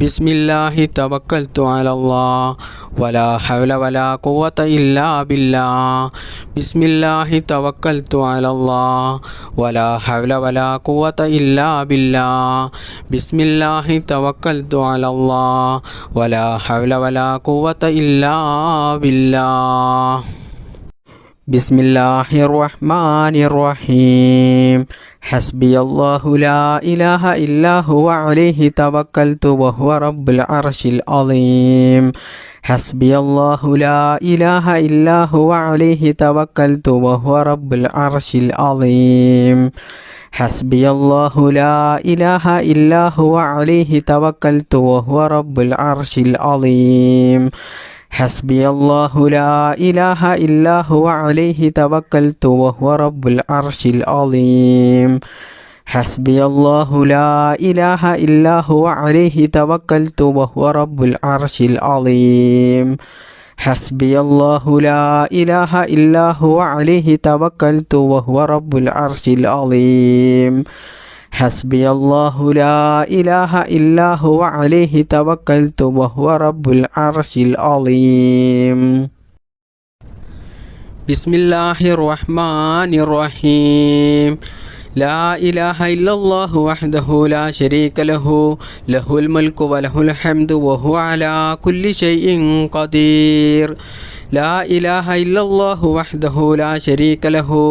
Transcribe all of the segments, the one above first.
ബിസ്മില്ലാഹി തവക്കൽതു അലല്ലാഹ് വലാ ഹൗല വലാ ഖുവത ഇല്ലാ ബില്ലാഹ്. ബിസ്മില്ലാഹി തവക്കൽതു അലല്ലാഹ് വലാ ഹൗല വലാ ഖുവത ഇല്ലാ ബില്ലാഹ്. ബിസ്മില്ലാഹി തവക്കൽതു അലല്ലാഹ് വലാ ഹൗല വലാ ഖുവത ഇല്ലാ ബില്ലാഹ്. ബിസ്മില്ലാഹിർ റഹ്മാനിർ റഹീം. ഹസ്ബിയല്ലാഹു ലാ ഇലാഹ ഇല്ലാ ഹുവ അലൈഹി തവക്കൽതു വഹുവ റബ്ബുൽ അർശിൽ അളീം. ഹസ്ബിയല്ലാഹു ലാ ഇലാഹ ഇല്ലാ ഹുവ അലൈഹി തവക്കൽതു വഹുവ റബ്ബുൽ അർശിൽ അളീം. ഹസ്ബിയല്ലാഹു ലാ ഇലാഹ ഇല്ലാ ഹുവ അലൈഹി തവക്കൽതു വഹുവ റബ്ബുൽ അർശിൽ അളീം. ഹസ്ബിയല്ലാഹു ലാ ഇലാഹ ഇല്ലാ ഹുവ അലൈഹി തവക്കൽതു വഹുവ റബ്ബുൽ അർശിൽ അളീം. ഹസ്ബിയല്ലാഹു ലാ ഇലാഹ ഇല്ലാ ഹുവ അലൈഹി തവക്കൽതു വഹുവ റബ്ബുൽ അർശിൽ അളീം. ഹസ്ബിയല്ലാഹു ലാ ഇലാഹ ഇല്ലാ ഹുവ അലൈഹി തവക്കൽതു വഹുവ റബ്ബുൽ അർശിൽ അളീം. ഹസ്ബിയല്ലാഹു ലാ ഇലാഹ ഇല്ലാ ഹുവ അലൈഹി തവക്കൽതു വഹുവ റബ്ബുൽ അർശിൽ അളീം. ബിസ്മില്ലാഹിർ റഹ്മാനിർ റഹീം. ലാ ഇലാഹ ഇല്ലല്ലാഹു വഹ്ദഹു ലാ ശരീക ലഹു ലഹുൽ മുൽക്കു വലഹുൽ ഹംദു വഹുവ അലാ കുല്ലി ഷൈഇൻ ഖദീർ. ലാ ഇലാഹ ഇല്ലല്ലാഹു വഹ്ദഹു ലാ ശരീക ലഹു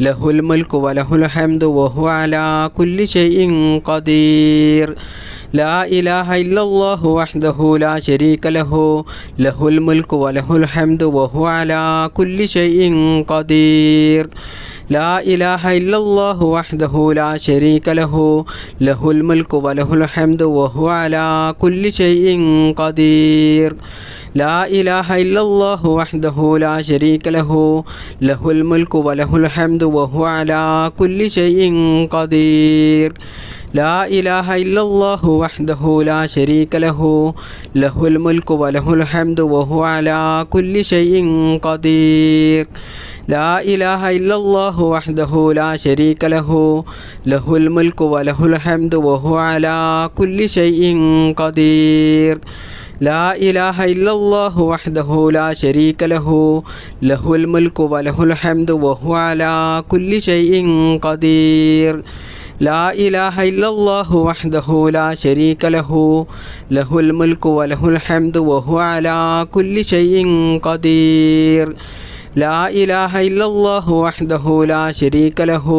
ലഹുൽ മുൽക്കു വലഹുൽ ഹംദു വഹുവ അലാ കുല്ലി ഷൈഇൻ ഖദീർ. ലാ ഇലാഹ ഇല്ലല്ലാഹു വഹ്ദഹു ലാ ശരീക ലഹു ലഹുൽ മുൽക്കു വലഹുൽ ഹംദു വഹുവ അലാ കുല്ലി ഷൈഇൻ ഖദീർ. ലാ ഇലാഹ ഇല്ലല്ലാഹു വഹ്ദഹു ലാ ശരീക ലഹു ലഹുൽ മുൽക്കു വലഹുൽ ഹംദു വഹുവ അലാ കുല്ലി ഷൈഇൻ ഖദീർ. ലാ ഇലാഹ ഇല്ലല്ലാഹു വഹ്ദഹു ലാ ശരീക ലഹു ലഹുൽ മുൽക്കു വലഹുൽ ഹംദു വഹുവ അലാ കുല്ലി ഷൈഇൻ ഖദീർ. ലാ ഇലാഹ ഇല്ലല്ലാഹു വഹ്ദഹു ലാ ശരീക ലഹു ലഹുൽ മുൽക്കു വലഹുൽ ഹംദു വഹുവ അലാ കുല്ലി ഷൈഇൻ ഖദീർ. ലാ ഇലാഹ ഇല്ലല്ലാഹു വഹ്ദഹു ലാ ശരീക ലഹു ലഹുൽ മുൽക്കു വലഹുൽ ഹംദു വഹുവ അലാ കുല്ലി ഷൈഇൻ ഖദീർ. ലാ ഇലാഹ ഇല്ലല്ലാഹു വഹ്ദഹു ലാ ശരീക ലഹു ലഹുൽ മുൽക്കു വലഹുൽ ഹംദു വഹുവ അലാ കുല്ലി ഷൈഇൻ ഖദീർ. ലാ ഇലാഹ ഇല്ലല്ലാഹു വഹ്ദഹു ലാ ശരീക ലഹു ലഹുൽ മുൽക്കു വലഹുൽ ഹംദു വഹുവ അലാ കുല്ലി ഷൈഇൻ ഖദീർ. ലാ ഇലാഹ ഇല്ലല്ലാഹു വഹ്ദഹു ലാ ശരീക ലഹു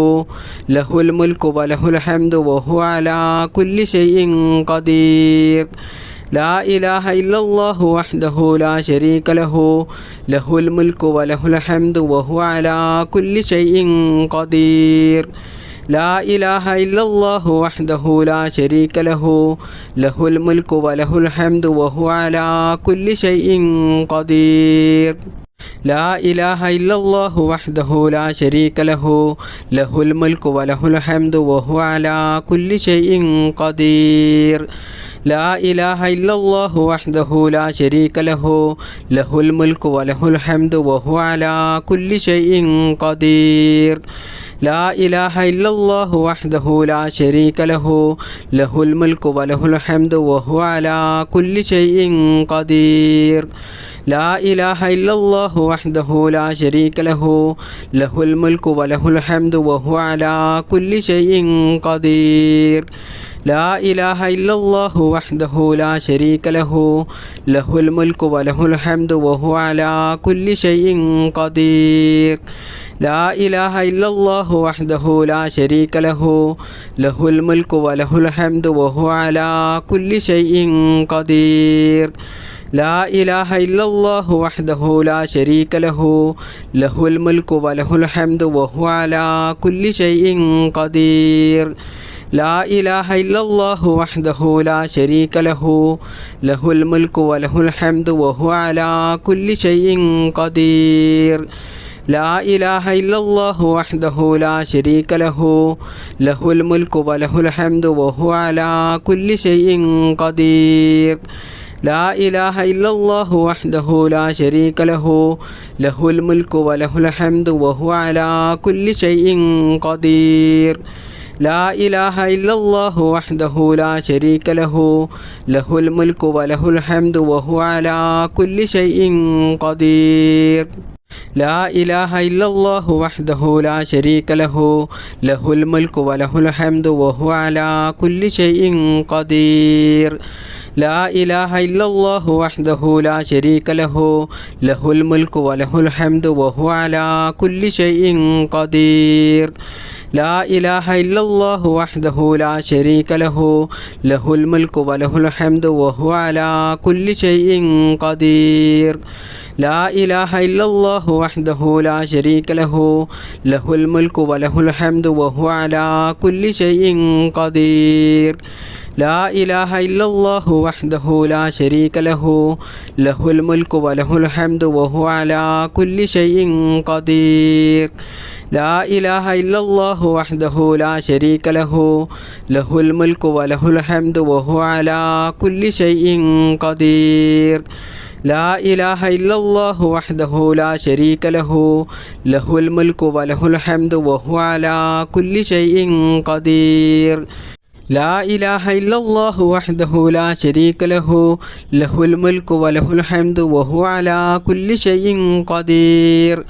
ലഹുൽ മുൽക്കു വലഹുൽ ഹംദു വഹുവ അലാ കുല്ലി ഷൈഇൻ ഖദീർ. ലാ ഇലാഹ ഇല്ലല്ലാഹു വഹ്ദഹു ലാ ശരീക ലഹു ലഹുൽ മുൽക്കു വലഹുൽ ഹംദു വഹുവ അലാ കുല്ലി ഷൈഇൻ ഖദീർ. ലാ ഇലാഹ ഇല്ലല്ലാഹു വഹ്ദഹു ലാ ശരീക ലഹു ലഹുൽ മുൽക്കു വലഹുൽ ഹംദു വഹുവ അലാ കുല്ലി ഷൈഇൻ ഖദീർ. ലാ ഇലാഹ ഇല്ലല്ലാഹു വഹ്ദഹു ലാ ശരീക ലഹു ലഹുൽ മുൽക്കു വലഹുൽ ഹംദു വഹുവ അലാ കുല്ലി ഷൈഇൻ ഖദീർ. ലാ ഇലാഹ ഇല്ലല്ലാഹു വഹ്ദഹു ലാ ശരീക ലഹു ലഹുൽ മുൽക്കു വലഹുൽ ഹംദു വഹുവ അലാ കുല്ലി ഷൈഇൻ ഖദീർ. ലാ ഇലാഹ ഇല്ലല്ലാഹു വഹ്ദഹു ലാ ശരീക ലഹു ലഹുൽ മുൽക്കു വലഹുൽ ഹംദു വഹുവ അലാ കുല്ലി ഷൈഇൻ ഖദീർ. ലാ ഇലാഹ ഇല്ലല്ലാഹു വഹ്ദഹു ലാ ശരീക ലഹു ലഹുൽ മുൽക്കു വലഹുൽ ഹംദു വഹുവ അലാ കുല്ലി ഷൈഇൻ ഖദീർ. ലാ ഇലാഹ ഇല്ലല്ലാഹു വഹ്ദഹു ലാ ശരീക ലഹു ലഹുൽ മുൽക്കു വലഹുൽ ഹംദു വഹുവ അലാ കുല്ലി ഷൈഇൻ ഖദീർ. ലാ ഇലാഹ ഇല്ലല്ലാഹു വഹ്ദഹു ലാ ശരീക ലഹു ലഹുൽ മുൽക്കു വലഹുൽ ഹംദു വഹുവ അലാ കുല്ലി ഷൈഇൻ ഖദീർ. ലാ ഇലാഹ ഇല്ലല്ലാഹു വഹ്ദഹു ലാ ശരീക ലഹു ലഹുൽ മുൽക്കു വലഹുൽ ഹംദു വഹുവ അലാ കുല്ലി ഷൈഇൻ ഖദീർ. ലാ ഇലാഹ ഇല്ലല്ലാഹു വഹ്ദഹു ലാ ശരീക ലഹു ലഹുൽ മുൽക്കു വലഹുൽ ഹംദു വഹുവ അലാ കുല്ലി ഷൈഇൻ ഖദീർ. ലാ ഇലാഹ ഇല്ലല്ലാഹു വഹ്ദഹു ലാ ശരീക ലഹു ലഹുൽ മുൽക്കു വലഹുൽ ഹംദു വഹുവ അലാ കുല്ലി ഷൈഇൻ ഖദീർ. ലാ ഇലാഹ ഇല്ലല്ലാഹു വഹ്ദഹു ലാ ശരീക ലഹു ലഹുൽ മുൽക്കു വലഹുൽ ഹംദു വഹുവ അലാ കുല്ലി ഷൈഇൻ ഖദീർ. لا إله إلا الله وحده لا شريك له له الملك وله الحمد وهو على كل شيء قدير لا إله إلا الله وحده لا شريك له له الملك وله الحمد وهو على كل شيء قدير لا إله إلا الله وحده لا شريك له له الملك وله الحمد وهو على كل شيء قدير لا إله إلا الله وحده لا شريك له له الملك وله الحمد وهو على كل شيء قدير لا إله إلا الله وحده لا شريك له له الملك وله الحمد وهو على كل شيء قدير لا إله إلا الله وحده لا شريك له له الملك وله الحمد وهو على كل شيء قدير لا إله إلا الله وحده لا شريك له له الملك وله الحمد وهو على كل شيء قدير لا إله إلا الله وحده لا شريك له له الملك وله الحمد وهو على كل شيء قدير لا إله إلا الله وحده لا شريك له له الملك وله الحمد وهو على كل شيء قدير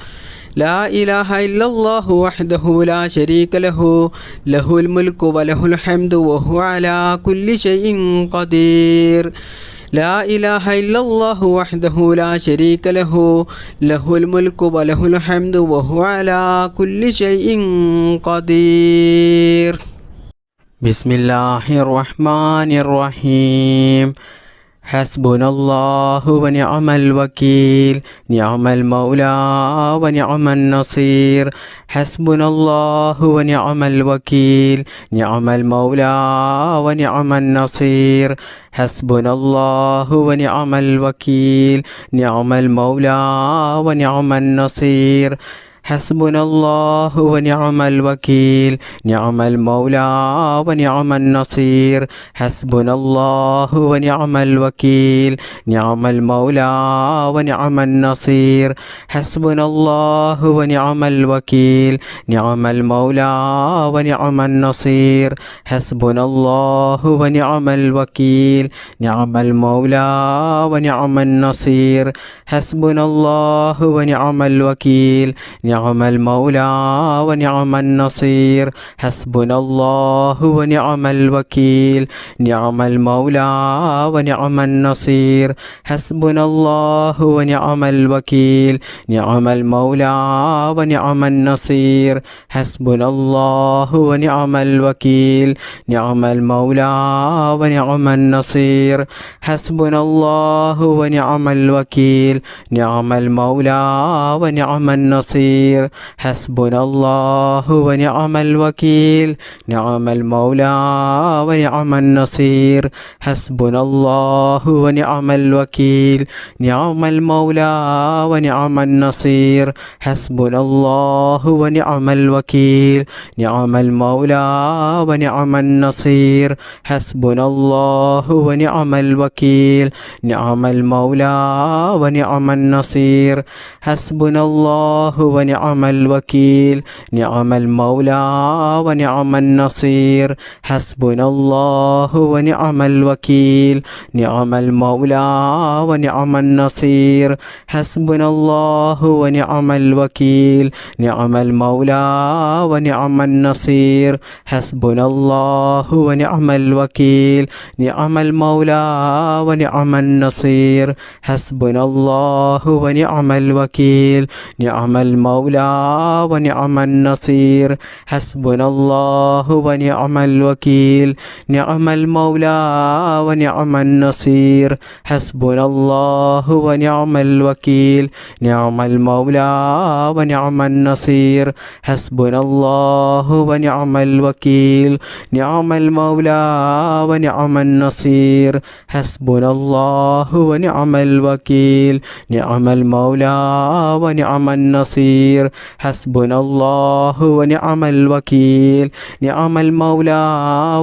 لا إله إلا الله وحده لا شريك له له الملك وله الحمد وهو على كل شيء قدير لا إله إلا الله وحده لا شريك له له الملك وله الحمد وهو على كل شيء قدير بسم الله الرحمن الرحيم حسبنا الله ونعم الوكيل نعم المولى ونعم النصير حسبنا الله ونعم الوكيل نعم المولى ونعم النصير حسبنا الله ونعم الوكيل نعم المولى ونعم النصير حسبنا الله ونعم الوكيل نعم المولى ونعم النصير حسبنا الله ونعم الوكيل نعم المولى ونعم النصير حسبنا الله ونعم الوكيل نعم المولى ونعم النصير حسبنا الله ونعم الوكيل نعم المولى ونعم النصير حسبنا الله ونعم الوكيل نعم المولى ونعم النصير حسبنا الله ونعم الوكيل نعم المولى ونعم النصير حسبنا الله ونعم الوكيل نعم المولى ونعم النصير حسبنا الله ونعم الوكيل نعم المولى ونعم النصير حسبنا الله ونعم الوكيل نعم المولى ونعم النصير حسبنا الله ونعم الوكيل نعم المولى ونعم النصير حسبنا الله ونعم الوكيل نعم المولى ونعم النصير حسبنا الله ونعم الوكيل نعم المولى ونعم النصير حسبنا الله ونعم الوكيل نعم المولى ونعم النصير حسبنا الله ونعم الوكيل نعم المولى ونعم النصير حسبنا الله ونعم الوكيل نعم المولى ونعم النصير حسبنا الله ونعم الوكيل نعم المولى ونعم النصير حسبنا الله ونعم الوكيل نعم المولى ونعم النصير حسبنا الله ونعم الوكيل نعم المولى ونعم النصير حسبنا الله ونعم الوكيل نعم المولى ونعم النصير حسبنا الله ونعم الوكيل نعم المولى ونعم النصير حسبنا الله ونعم الوكيل نعم المولى ونعم النصير حسبنا الله ونعم الوكيل نعم المولى ونعم النصير النصير حسبنا الله ونعم الوكيل نعم المولى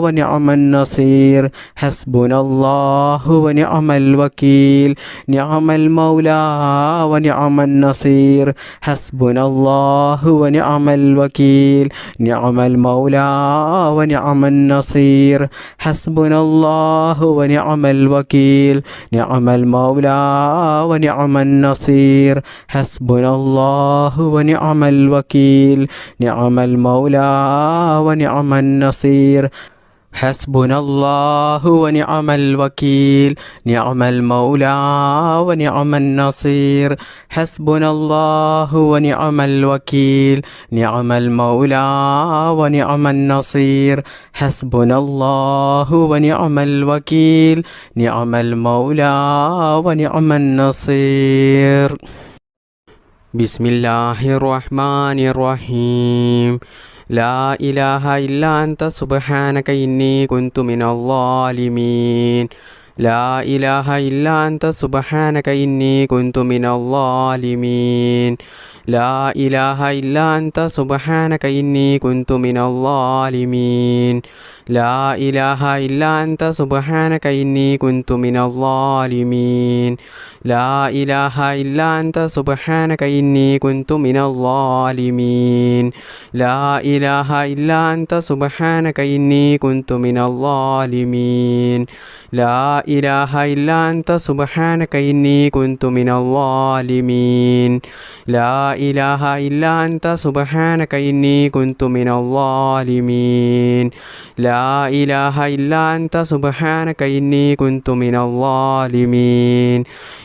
ونعم النصير حسبنا الله ونعم الوكيل نعم المولى ونعم النصير حسبنا الله ونعم الوكيل نعم المولى ونعم النصير حسبنا الله ونعم الوكيل نعم المولى ونعم النصير حسبنا الله ونعم الوكيل نعم المولى ونعم النصير حسبنا الله ونعم الوكيل نعم المولى ونعم النصير حسبنا الله ونعم الوكيل نعم المولى ونعم النصير حسبنا الله ونعم الوكيل نعم المولى ونعم النصير بسم الله الرحمن الرحيم لا إله إلا أنت سبحانك إني كنت من الظالمين لا إله إلا أنت سبحانك إني كنت من الظالمين لا إله إلا أنت سبحانك إني كنت من الظالمين لا إله إلا أنت سبحانك إني كنت من الظالمين لا إله إلا أنت سبحانك إني كنت من الظالمين لا إله إلا أنت سبحانك إني كنت من الظالمين لا إله إلا أنت سبحانك إني كنت من الظالمين لا إله إلا أنت سبحانك إني كنت من الظالمين لا إله إلا أنت سبحانك إني كنت من الظالمين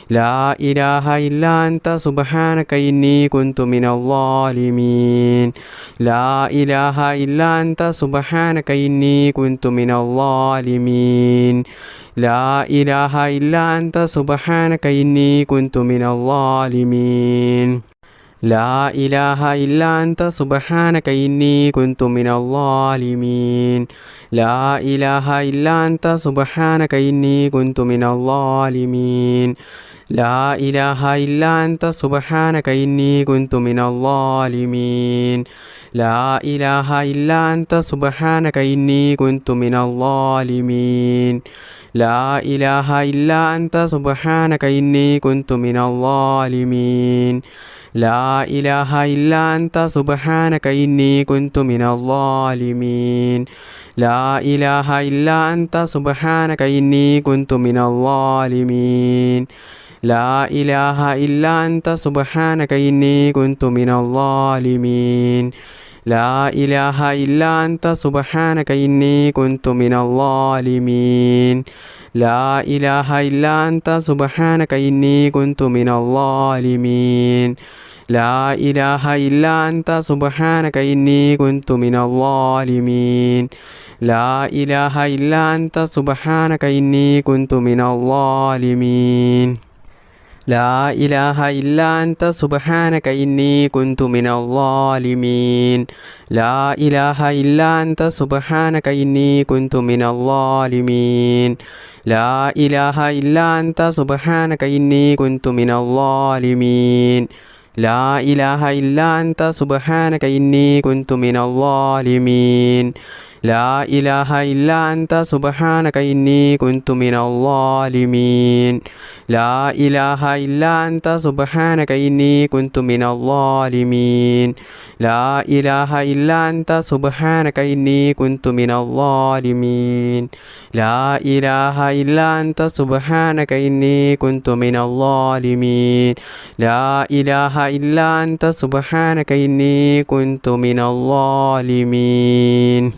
لا إله إلا أنت سبحانك إني كنت من الظالمين لا إله إلا أنت سبحانك إني كنت من الظالمين لا إله إلا أنت سبحانك إني كنت من الظالمين لا إله إلا أنت سبحانك إني كنت من الظالمين لا إله إلا أنت سبحانك إني كنت من الظالمين لا إله إلا أنت سبحانك إني كنت من الظالمين لا إله إلا أنت سبحانك إني كنت من الظالمين لا إله إلا أنت سبحانك إني كنت من الظالمين لا إله إلا أنت سبحانك إني كنت من الظالمين لا إله إلا أنت سبحانك إني كنت من الظالمين لا إله إلا أنت سبحانك إني كنت من الظالمين لا إله إلا أنت سبحانك إني كنت من الظالمين لا إله إلا أنت سبحانك إني كنت من الظالمين لا إله إلا أنت سبحانك إني كنت من الظالمين لا إله إلا أنت سبحانك إني كنت من الظالمين لا إله إلا أنت سبحانك إني كنت من الظالمين لا إله إلا أنت سبحانك إني كنت من الظالمين لا إله إلا أنت سبحانك إني كنت من الظالمين لا إله إلا أنت سبحانك إني كنت من الظالمين لا إله إلا أنت سبحانك إني كنت من الظالمين لا إله إلا أنت سبحانك إني كنت من الظالمين لا إله إلا أنت سبحانك إني كنت من الظالمين لا إله إلا أنت سبحانك إني كنت من الظالمين لا إله إلا أنت سبحانك إني كنت من الظالمين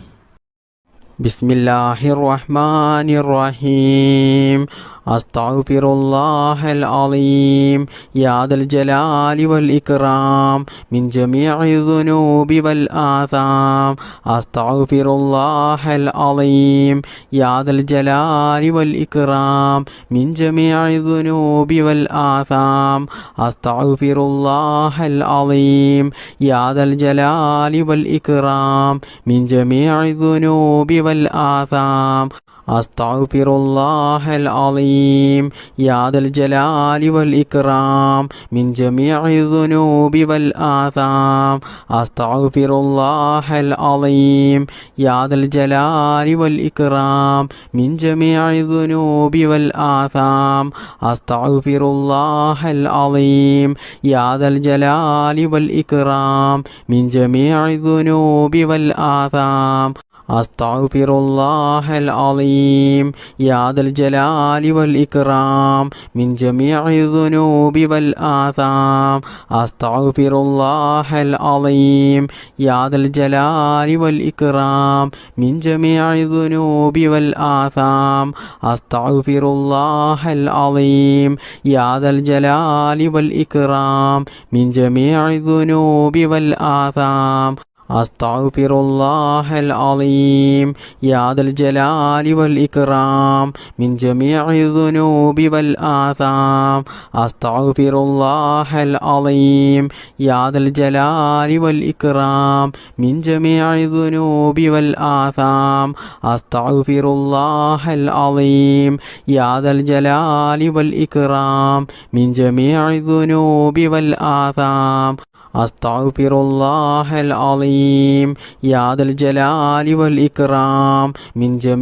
بسم الله الرحمن الرحيم أستغفر الله العظيم يا ذا الجلال والإكرام من جميع الذنوب والآثام أستغفر الله العظيم يا ذا الجلال والإكرام من جميع الذنوب والآثام أستغفر الله العظيم يا ذا الجلال والإكرام من جميع الذنوب والآثام അസ്തഗ്ഫിറുല്ലാഹൽ അളീം യാ ദൽ ജലാലി വൽ ഇക്റാം മിൻ ജമീഇ ദുനൂബി വൽ ആസാം അസ്തഗ്ഫിറുല്ലാഹൽ അളീം യാ ദൽ ജലാലി വൽ ഇക്റാം മിൻ ജമീഇ ദുനൂബി വൽ ആസാം അസ്തഗ്ഫിറുല്ലാഹൽ അളീം യാ ദൽ ജലാലി വൽ ഇക്റാം മിൻ ജമീഇ ദുനൂബി വൽ ആസാം അസ്തഗ്ഫിറുല്ലാഹൽ അളീം യാ ദൽ ജലാലി വൽ ഇക്റാം മിൻ ജമീഇ ദുനൂബി വൽ ആസാം അസ്തഗ്ഫിറുല്ലാഹൽ അളീം യാ ദൽ ജലാലി വൽ ഇക്റാം മിൻ ജമീഇ ദുനൂബി വൽ ആസാം അസ്തഗ്ഫിറുല്ലാഹൽ അളീം യാ ദൽ ജലാലി വൽ ഇക്റാം മിൻ ജമീഇ ദുനൂബി വൽ ആസാം അസ്തഗ്ഫിറുല്ലാഹൽ അളീം യാ ദൽ ജലാലി വൽ ഇക്റാം മിൻ ജമീഇ ദുനൂബി വൽ ആസാം അസ്തഗ്ഫിറുല്ലാഹൽ അളീം യാ ദൽ ജലാലി വൽ ഇക്റാം മിൻ ജമീഇ ദുനൂബി വൽ ആസാം അസ്തഗ്ഫിറുല്ലാഹൽ അളീം യാ ദൽ ജലാലി വൽ ഇക്റാം മിൻ ജമീഇ ദുനൂബി വൽ ആസാം അസ്തഗ്ഫിറുല്ലാഹൽ അളീം യാ ദൽ ജലാലി വൽ ഇക്റാം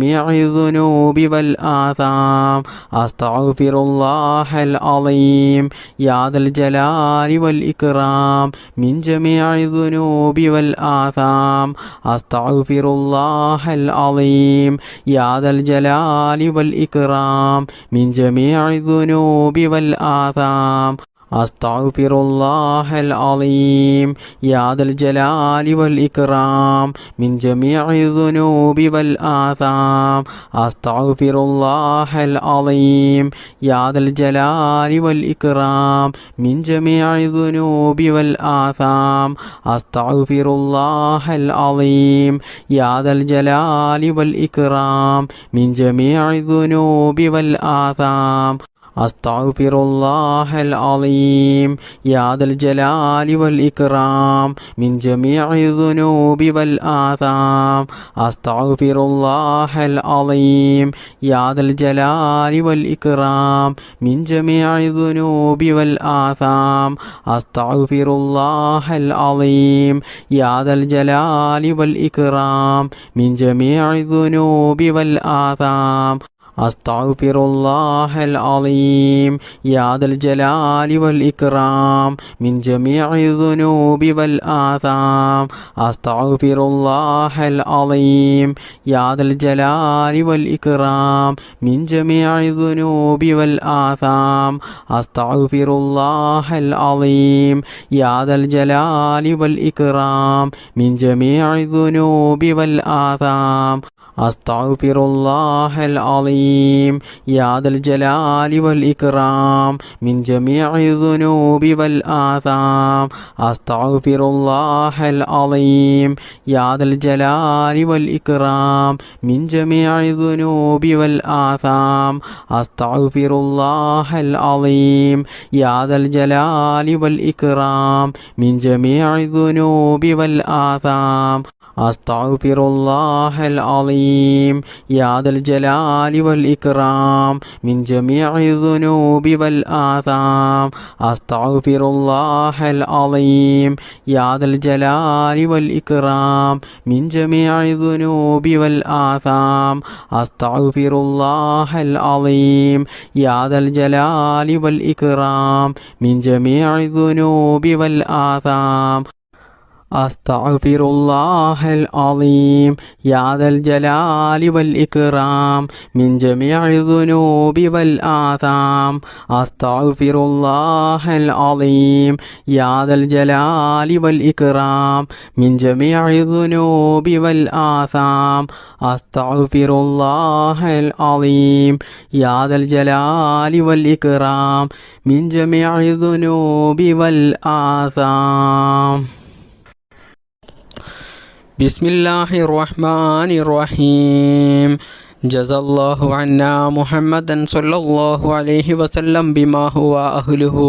മിൻ ജമീഇ ദുനൂബി വൽ ആസാം അസ്തഗ്ഫിറുല്ലാഹൽ അളീം യാ ദൽ ജലാലി വൽ ഇക്റാം മിൻ ജമീഇ ദുനൂബി വൽ ആസാം അസ്തഗ്ഫിറുല്ലാഹൽ അളീം യാ ദൽ ജലാലി വൽ ഇക്റാം മിൻ ജമീഇ ദുനൂബി വൽ ആസാം അസ്തഗ്ഫിറുല്ലാഹൽ അളീം യാ ദൽ ജലാലി വൽ ഇക്റാം മിൻ ജമീഇ ദുനൂബി വൽ ആസാം അസ്തഗ്ഫിറുല്ലാഹൽ അളീം യാ ദൽ ജലാലി വൽ ഇക്റാം മിൻ ജമീഇ ദുനൂബി വൽ ആസാം അസ്തഗ്ഫിറുല്ലാഹൽ അളീം യാ ദൽ ജലാലി വൽ ഇക്റാം മിൻ ജമീഇ ദുനൂബി വൽ ആസാം അസ്തഗ്ഫിറുല്ലാഹൽ അളീം യാ ദൽ ജലാലി വൽ ഇക്റാം മിൻ ജമീഇ ദുനൂബി വൽ ആസാം അസ്തഗ്ഫിറുല്ലാഹൽ അളീം യാ ദൽ ജലാലി വൽ ഇക്റാം മിൻ ജമീഇ ദുനൂബി വൽ ആസാം അസ്തഗ്ഫിറുല്ലാഹൽ അളീം യാ ദൽ ജലാലി വൽ ഇക്റാം മിൻ ജമീഇ ദുനൂബി വൽ ആസാം അസ്തഗ്ഫിറുല്ലാഹൽ അളീം യാ ദൽ ജലാലി വൽ ഇക്റാം മിൻ ജമീഇ ദുനൂബി വൽ ആസാം അസ്തഗ്ഫിറുല്ലാഹൽ അളീം യാ ദൽ ജലാലി വൽ ഇക്റാം മിൻ ജമീഇ ദുനൂബി വൽ ആസാം അസ്തഗ്ഫിറുല്ലാഹൽ അളീം യാ ദൽ ജലാലി വൽ ഇക്റാം മിൻ ജമീഇ ദുനൂബി വൽ ആസാം അസ്തഗ്ഫിറുല്ലാഹൽ അളീം യാ ദൽ ജലാലി വൽ ഇക്റാം മിൻ ജമീഇ ദുനൂബി വൽ ആസാം അസ്തഗ്ഫിറുല്ലാഹൽ അളീം യാ ദൽ ജലാലി വൽ ഇക്റാം മിൻ ജമീഇ ദുനൂബി വൽ ആസാം അസ്തഗ്ഫിറുല്ലാഹൽ അളീം യാ ദൽ ജലാലി വൽ ഇക്റാം മിൻ ജമീഇ ദുനൂബി വൽ ആസാം അസ്തഗ്ഫിറുല്ലാഹൽ അളീം യാ ദൽ ജലാലി വൽ ഇക്റാം മിൻ ജമീഇ ദുനൂബി വൽ ആസാം അസ്തഗ്ഫിറുല്ലാഹൽ അളീം യാ ദൽ ജലാലി വൽ ഇക്റാം മിൻ ജമീഇ ദുനൂബി വൽ ആസാം അസ്തഗ്ഫിറുല്ലാഹൽ അളീം യാ ദൽ ജലാലി വൽ ഇക്റാം മിൻ ജമീഇ ദുനൂബി വൽ ആസാം അസ്തഗ്ഫിറുല്ലാഹൽ അളീം യാ ദൽ ജലാലി വൽ ഇക്റാം മിൻ ജമീഇ ദുനൂബി വൽ ആസാം അസ്തഗ്ഫിറുല്ലാഹൽ അളീം യാ ദൽ ജലാലി വൽ ഇക്റാം മിൻ ജമീഇ ദുനൂബി വൽ ആസാം അസ്തഗ്ഫിറുല്ലാഹൽ അളീം യാ ദൽ ജലാലി വൽ ഇക്റാം മിൻ ജമീഇ ദുനൂബി വൽ ആസാം. ബിസ്മില്ലാഹിർ റഹ്മാനിർ റഹീം. ജസല്ലാഹു അന്നാ മുഹമ്മദൻ സ്വല്ലല്ലാഹു അലൈഹി വസല്ലം ബിമാ ഹുവ അഹ്ലുഹു.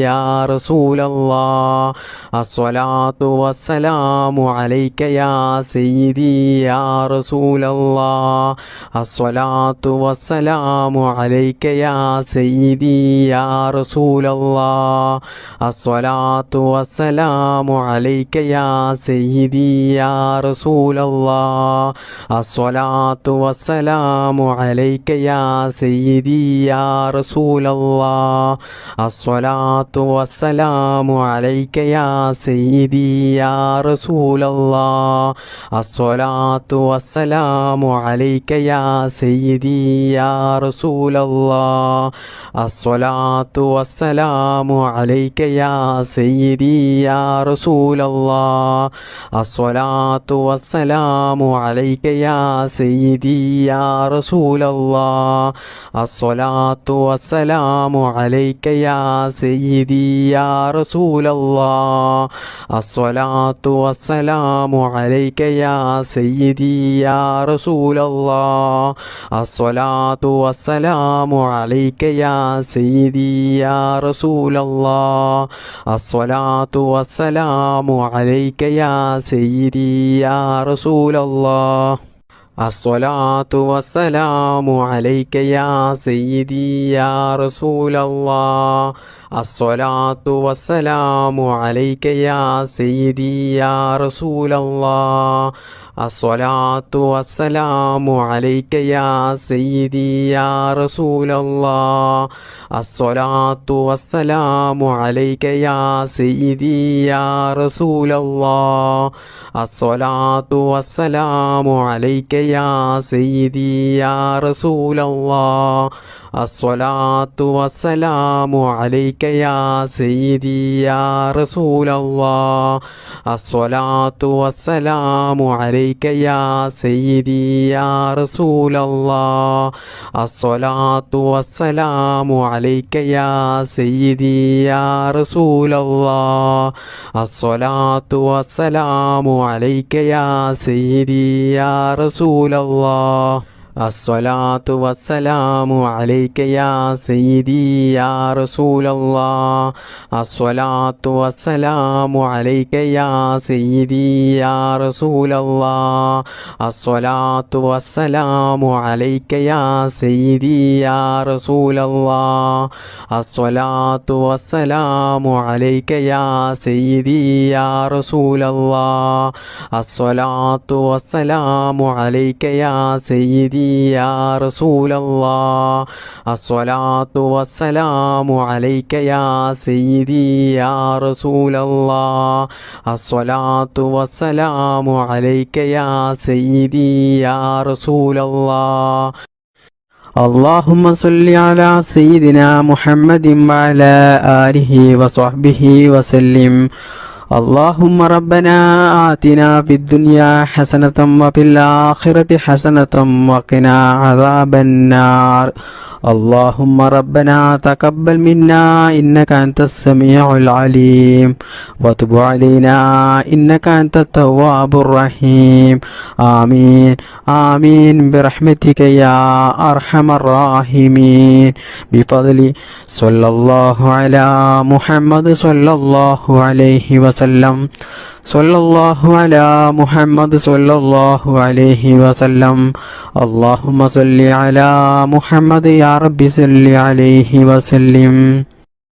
يا رسول الله الصلاة والسلام عليك يا سيدي يا رسول الله الصلاة والسلام عليك يا سيدي يا رسول الله الصلاة والسلام عليك يا سيدي يا رسول الله الصلاة والسلام عليك يا سيدي يا رسول الله الصلاة والسلام عليك يا سيدي يا رسول الله الصلاة والسلام عليك يا سيدي يا رسول الله الصلاة والسلام عليك يا سيدي يا رسول الله الصلاة والسلام عليك يا سيدي يا رسول الله الصلاة والسلام عليك يا سيدي يا رسول الله الصلاة والسلام عليك يا سيدي يا رسول الله الصلاة والسلام عليك يا سيدي يا رسول الله الصلاة والسلام عليك يا سيدي يا رسول الله الصلاة والسلام عليك يا سيدي يا رسول الله الصلاة والسلام عليك يا سيدي يا رسول الله الصلاة والسلام عليك يا سيدي يا رسول الله الصلاة والسلام عليك يا سيدي يا رسول الله الصلاة والسلام عليك يا سيدي يا رسول الله الصلاة والسلام عليك يا سيدي يا رسول الله الصلاة والسلام عليك يا سيدي يا رسول الله الصلاة والسلام عليك يا سيدي يا رسول الله الصلاة والسلام عليك يا سيدي يا رسول الله الصلاة والسلام عليك يا سيدي يا رسول الله الصلاة والسلام عليك يا سيدي يا رسول الله الصلاة والسلام عليك يا سيدي يا رسول الله الصلاة والسلام عليك يا سيدي يا رسول الله الصلاة والسلام عليك يا سيدي يا رسول الله الصلاة والسلام عليك يا سيدي يا رسول الله الصلاة والسلام عليك يا سيدي يا رسول الله اللهم صل على سيدنا محمد وعلى آله وصحبه وسلم اللهم ربنا آتنا في الدنيا حسنة وفي الآخرة حسنة وقنا عذاب النار اللهم ربنا تقبل منا إنك أنت السميع العليم وتب علينا إنك أنت التواب الرحيم آمين آمين برحمتك يا أرحم الراحمين بفضل صلى الله على محمد صلى الله عليه وسلم صلى الله على محمد صلى الله عليه وسلم اللهم صل على محمد يا رب صل عليه وسلم